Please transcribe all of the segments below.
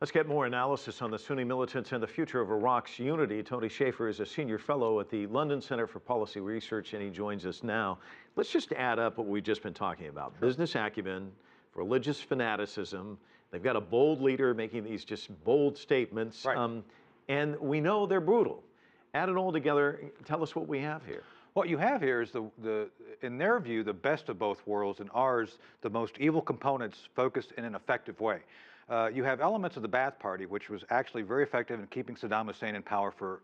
Let's get more analysis on the Sunni militants and the future of Iraq's unity. Tony Shaffer is a senior fellow at the London Center for Policy Research, and he joins us now. Let's just add up what we've just been talking about. Sure. Business acumen, religious fanaticism. They've got a bold leader making these just bold statements. Right. And we know they're brutal. Add it all together, tell us what we have here. What you have here is in their view, the best of both worlds, and ours, the most evil components focused in an effective way. You have elements of the Ba'ath Party, which was actually very effective in keeping Saddam Hussein in power for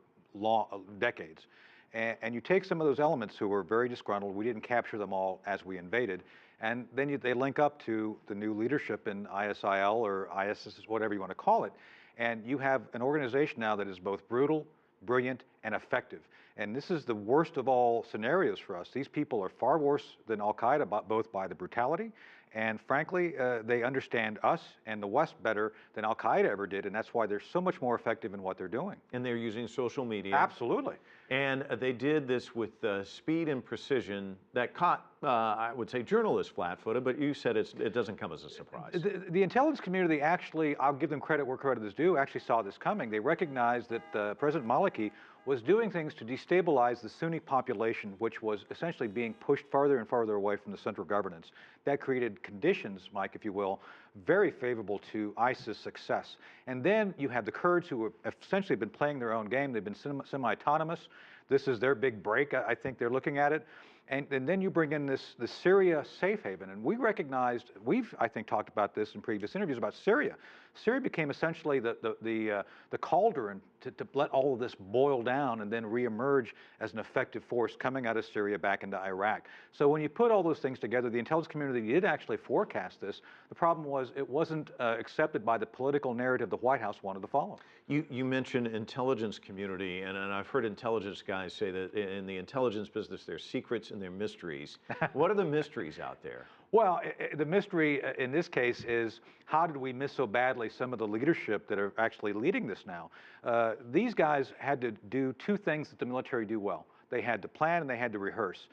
decades. And you take some of those elements who were very disgruntled. We didn't capture them all as we invaded. And then they link up to the new leadership in ISIL or ISIS, whatever you want to call it. And you have an organization now that is both brutal, brilliant, and effective. And this is the worst of all scenarios for us. These people are far worse than al-Qaeda, both by the brutality, and frankly, they understand us and the West better than al-Qaeda ever did, and that's why they're so much more effective in what they're doing. And they're using social media. Absolutely. And they did this with speed and precision that caught, I would say, journalists flat-footed, but you said it doesn't come as a surprise. The intelligence community actually, I'll give them credit where credit is due, actually saw this coming. They recognized that President Maliki was doing things to destabilize the Sunni population, which was essentially being pushed farther and farther away from the central governance. That created conditions, Mike, if you will, very favorable to ISIS success. And then you have the Kurds who have essentially been playing their own game. They've been semi-autonomous. This is their big break, I think they're looking at it. And then you bring in the Syria safe haven. And we recognized, I think, talked about this in previous interviews about Syria. Syria became essentially the cauldron to let all of this boil down and then reemerge as an effective force coming out of Syria back into Iraq. So when you put all those things together, the intelligence community did actually forecast this. The problem was it wasn't accepted by the political narrative the White House wanted to follow. You mentioned intelligence community, and I've heard intelligence guys say that in the intelligence business, there's secrets and there are mysteries. What are the mysteries out there? Well, the mystery in this case is how did we miss so badly some of the leadership that are actually leading this now? These guys had to do two things that the military do well. They had to plan and they had to rehearse.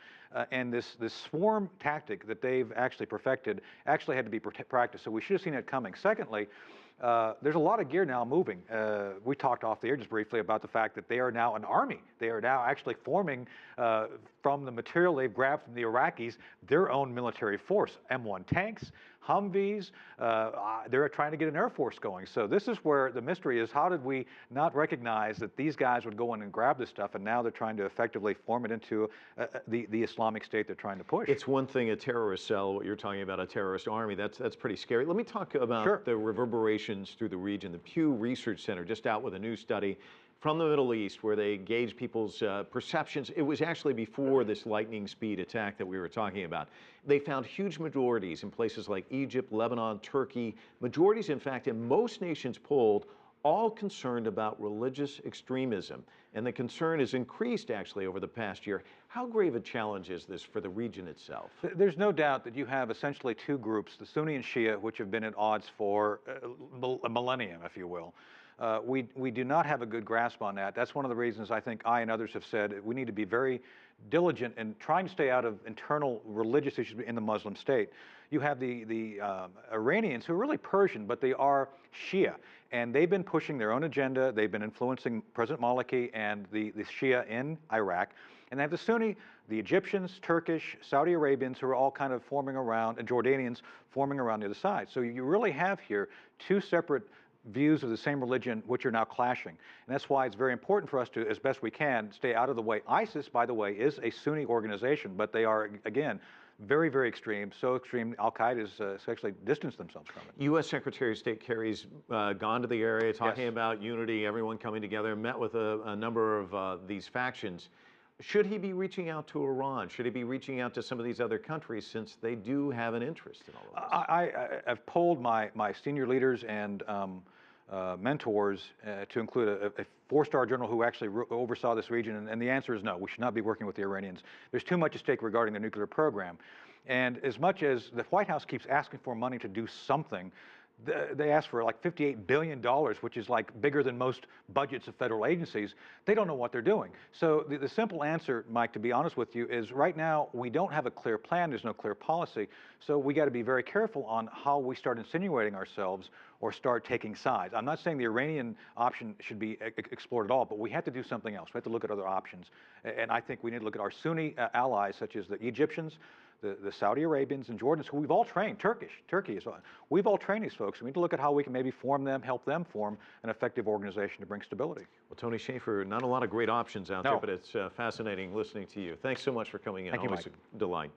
And this swarm tactic that they've actually perfected actually had to be practiced. So we should have seen it coming. Secondly, there's a lot of gear now moving. We talked off the air just briefly about the fact that they are now an army. They are now actually forming from the material they've grabbed from the Iraqis, their own military force. M1 tanks, Humvees, they're trying to get an Air Force going. So this is where the mystery is, how did we not recognize that these guys would go in and grab this stuff, and now they're trying to effectively form it into the Islamic State they're trying to push. It's one thing, a terrorist cell, what you're talking about, a terrorist army, that's pretty scary. Let me talk about the reverberations through the region. The Pew Research Center just out with a new study from the Middle East where they gauge people's perceptions. It was actually before this lightning speed attack that we were talking about. They found huge majorities in places like Egypt, Lebanon, Turkey, majorities, in fact, in most nations polled, all concerned about religious extremism. And the concern has increased actually over the past year. How grave a challenge is this for the region itself? There's no doubt that you have essentially two groups, the Sunni and Shia, which have been at odds for a millennium, if you will. We do not have a good grasp on that. That's one of the reasons I think I and others have said we need to be very diligent in trying to stay out of internal religious issues in the Muslim state. You have the Iranians who are really Persian, but they are Shia, and they've been pushing their own agenda. They've been influencing President Maliki and the Shia in Iraq. And they have the Sunni, the Egyptians, Turkish, Saudi Arabians, who are all kind of forming around, and Jordanians forming around the other side. So you really have here two separate views of the same religion which are now clashing. And that's why it's very important for us to, as best we can, stay out of the way. ISIS, by the way, is a Sunni organization, but they are, again, very, very extreme, so extreme al-Qaeda has actually distanced themselves from it. U.S. Secretary of State Kerry's gone to the area talking about unity, everyone coming together, met with a number of these factions. Should he be reaching out to Iran? Should he be reaching out to some of these other countries since they do have an interest in all of this? I've polled my senior leaders and mentors to include a four-star general who actually oversaw this region, and the answer is no. We should not be working with the Iranians. There's too much at stake regarding the nuclear program. And as much as the White House keeps asking for money to do something, They asked for like $58 billion, which is like bigger than most budgets of federal agencies. They don't know what they're doing. So the simple answer, Mike, to be honest with you, is right now we don't have a clear plan. There's no clear policy. So we got to be very careful on how we start insinuating ourselves or start taking sides. I'm not saying the Iranian option should be explored at all, but we have to do something else. We have to look at other options. And I think we need to look at our Sunni allies, such as the Egyptians, the Saudi Arabians and Jordans, who we've all trained, Turkey as well. We've all trained these folks. We need to look at how we can maybe form them, help them form an effective organization to bring stability. Well, Tony Shaffer, not a lot of great options out there, but it's fascinating listening to you. Thanks so much for coming in. Thank you, Always Mike. a delight.